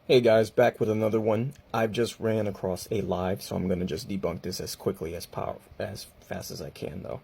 Hey guys, back with another one. I've just ran across a live, so I'm gonna just debunk this as quickly as fast as I can though.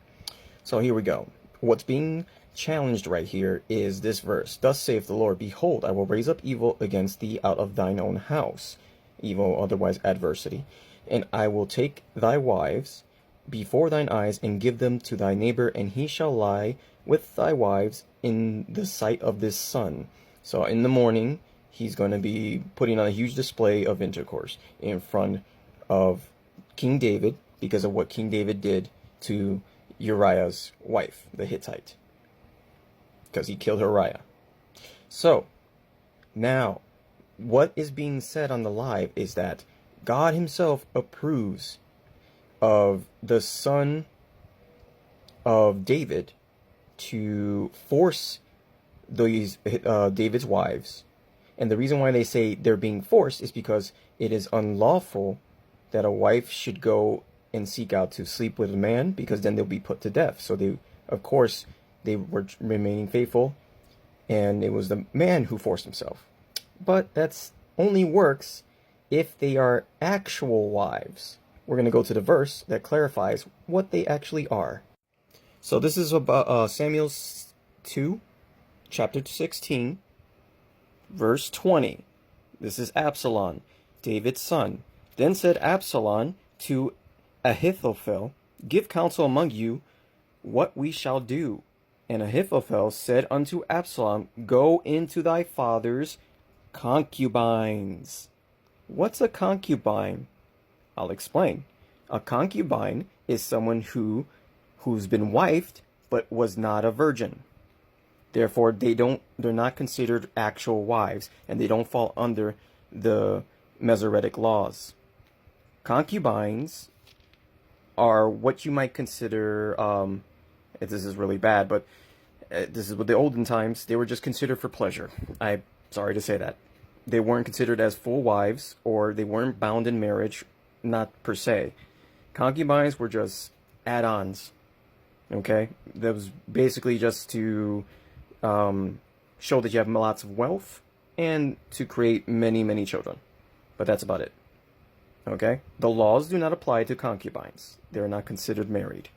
So here we go. What's being challenged right here is this verse. Thus saith the Lord, Behold, I will raise up evil against thee out of thine own house, evil otherwise adversity, and I will take thy wives before thine eyes and give them to thy neighbor, and he shall lie with thy wives in the sight of this sun. So in the morning, he's going to be putting on a huge display of intercourse in front of King David because of what King David did to Uriah's wife, the Hittite, because he killed Uriah. So now, what is being said on the live is that God himself approves of the son of David to force David's wives. And the reason why they say they're being forced is because it is unlawful that a wife should go and seek out to sleep with a man, because then they'll be put to death. So they, of course, they were remaining faithful, and it was the man who forced himself. But that's only works if they are actual wives. We're going to go to the verse that clarifies what they actually are. So this is about Samuel 2, chapter 16, verse 20. This is Absalom, David's son. Then said Absalom to Ahithophel, Give counsel among you what we shall do. And Ahithophel said unto Absalom, Go into thy father's concubines. What's a concubine? I'll explain. A concubine is someone who's been wifed but was not a virgin. Therefore, they're not considered actual wives, and they don't fall under the Masoretic laws. Concubines are what you might consider, this is really bad, but this is with the olden times, they were just considered for pleasure. I'm sorry to say that. They weren't considered as full wives, or they weren't bound in marriage, not per se. Concubines were just add-ons, okay? That was basically just to show that you have lots of wealth and to create many, many children. But that's about it. Okay? The laws do not apply to concubines. They're not considered married.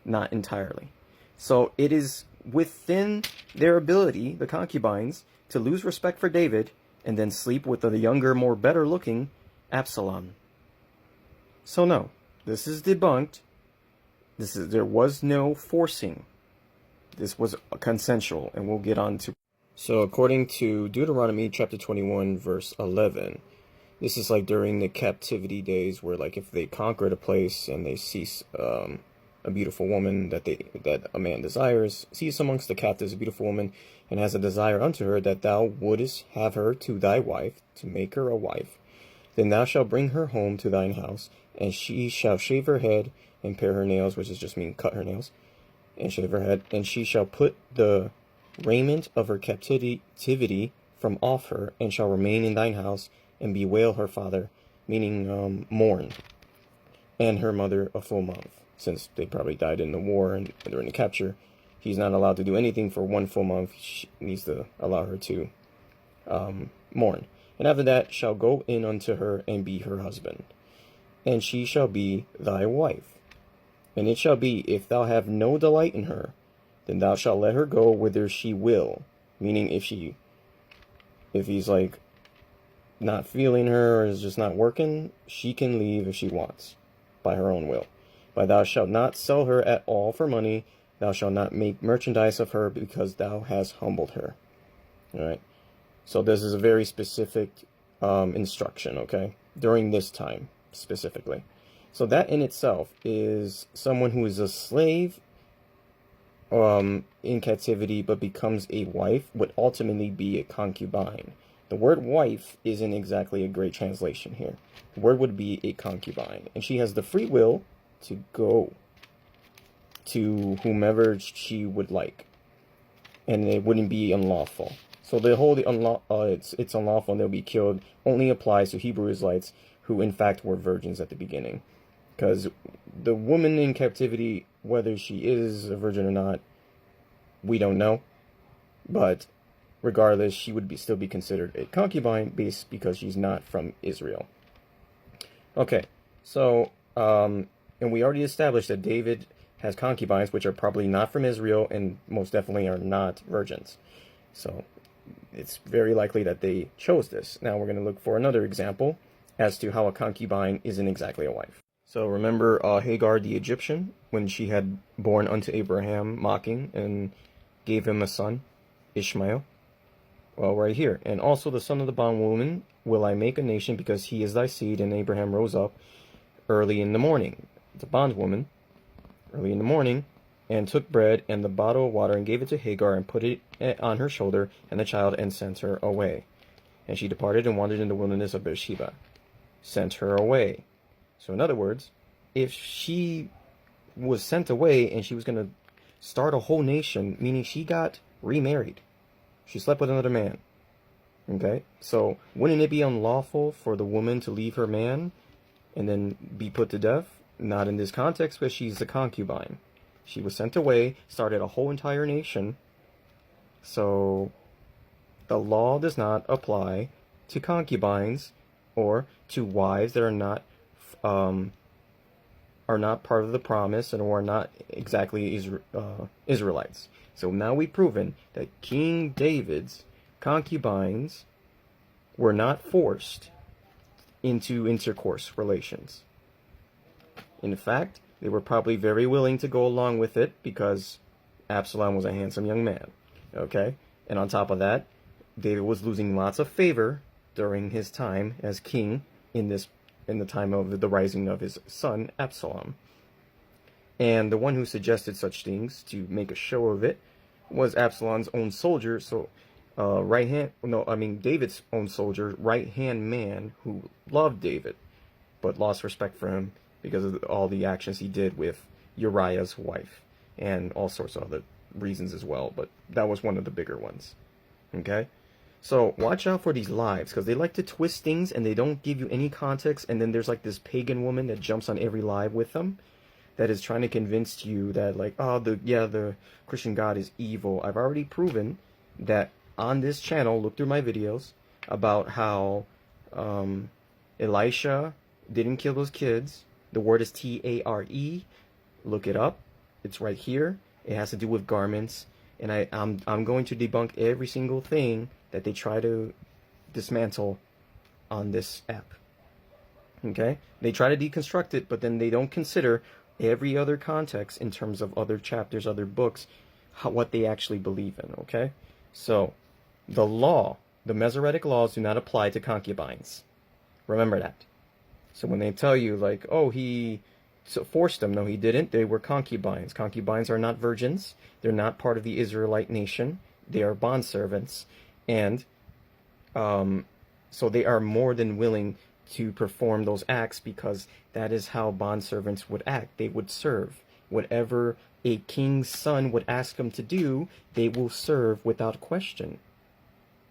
Not entirely. So it is within their ability, the concubines, to lose respect for David and then sleep with the younger, more better looking Absalom. So no, this is debunked. There was no forcing. This was consensual, and we'll get on to. So according to Deuteronomy chapter 21, verse 11, this is like during the captivity days, where like if they conquered a place and they see a beautiful woman that a man desires, sees amongst the captives a beautiful woman, and has a desire unto her, that thou wouldest have her to thy wife, to make her a wife, then thou shalt bring her home to thine house, and she shall shave her head and pare her nails, which is just mean cut her nails, and shave her head, and she shall put the raiment of her captivity from off her, and shall remain in thine house, and bewail her father, meaning mourn, and her mother a full month, since they probably died in the war and during the capture. He's not allowed to do anything for 1 full month. She needs to allow her to mourn. And after that shall go in unto her and be her husband, and she shall be thy wife. And it shall be, if thou have no delight in her, then thou shalt let her go whither she will. Meaning, if he's like not feeling her, or is just not working, she can leave if she wants, by her own will. But thou shalt not sell her at all for money. Thou shalt not make merchandise of her, because thou hast humbled her. All right. So this is a very specific instruction, okay, during this time specifically. So that in itself is someone who is a slave in captivity but becomes a wife, would ultimately be a concubine. The word wife isn't exactly a great translation here. The word would be a concubine, and she has the free will to go to whomever she would like, and it wouldn't be unlawful. So the whole it's unlawful and they'll be killed only applies to Hebrew Israelites who in fact were virgins at the beginning. Because the woman in captivity, whether she is a virgin or not, we don't know. But regardless, she would still be considered a concubine based because she's not from Israel. Okay, so, and we already established that David has concubines, which are probably not from Israel and most definitely are not virgins. So it's very likely that they chose this. Now we're going to look for another example as to how a concubine isn't exactly a wife. So remember Hagar the Egyptian, when she had born unto Abraham, mocking, and gave him a son, Ishmael? Well, right here. And also the son of the bondwoman will I make a nation, because he is thy seed. And Abraham rose up early in the morning, the bondwoman, early in the morning, and took bread and the bottle of water, and gave it to Hagar, and put it on her shoulder, and the child, and sent her away. And she departed and wandered in the wilderness of Beersheba. Sent her away. So in other words, if she was sent away and she was going to start a whole nation, meaning she got remarried, she slept with another man. Okay? So wouldn't it be unlawful for the woman to leave her man and then be put to death? Not in this context, but she's a concubine. She was sent away, started a whole entire nation. So the law does not apply to concubines or to wives that are not part of the promise and are not exactly Israelites. So now we've proven that King David's concubines were not forced into intercourse relations. In fact, they were probably very willing to go along with it because Absalom was a handsome young man. Okay? And on top of that, David was losing lots of favor during his time as king in the time of the rising of his son, Absalom. And the one who suggested such things to make a show of it was Absalom's own soldier, David's own soldier, right-hand man, who loved David, but lost respect for him because of all the actions he did with Uriah's wife, and all sorts of other reasons as well, but that was one of the bigger ones. Okay? So watch out for these lives, because they like to twist things and they don't give you any context, and then there's like this pagan woman that jumps on every live with them that is trying to convince you that like, oh, the Christian God is evil. I've already proven that on this channel. Look through my videos about how Elisha didn't kill those kids. The word is T-A-R-E. Look it up. It's right here. It has to do with garments. And I'm going to debunk every single thing that they try to dismantle on this app. Okay? They try to deconstruct it, but then they don't consider every other context in terms of other chapters, other books, what they actually believe in. Okay? So, the law, the Masoretic laws do not apply to concubines. Remember that. So when they tell you, like, oh, he forced them. No, he didn't. They were concubines. Concubines are not virgins. They're not part of the Israelite nation. They are bondservants. And so they are more than willing to perform those acts because that is how bondservants would act. They would serve. Whatever a king's son would ask them to do, they will serve without question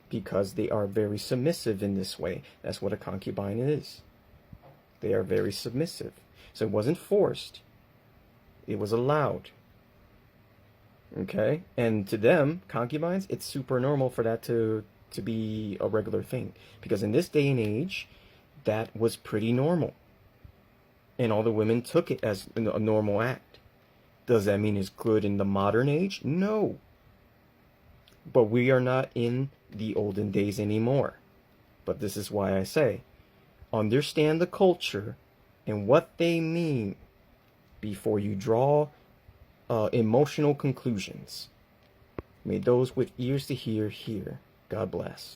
because they are very submissive in this way. That's what a concubine is. They are very submissive. So it wasn't forced. It was allowed. Okay? And to them, concubines, it's super normal for that to be a regular thing. Because in this day and age, that was pretty normal. And all the women took it as a normal act. Does that mean it's good in the modern age? No. But we are not in the olden days anymore. But this is why I say, understand the culture and what they mean before you draw emotional conclusions. May those with ears to hear, hear. God bless.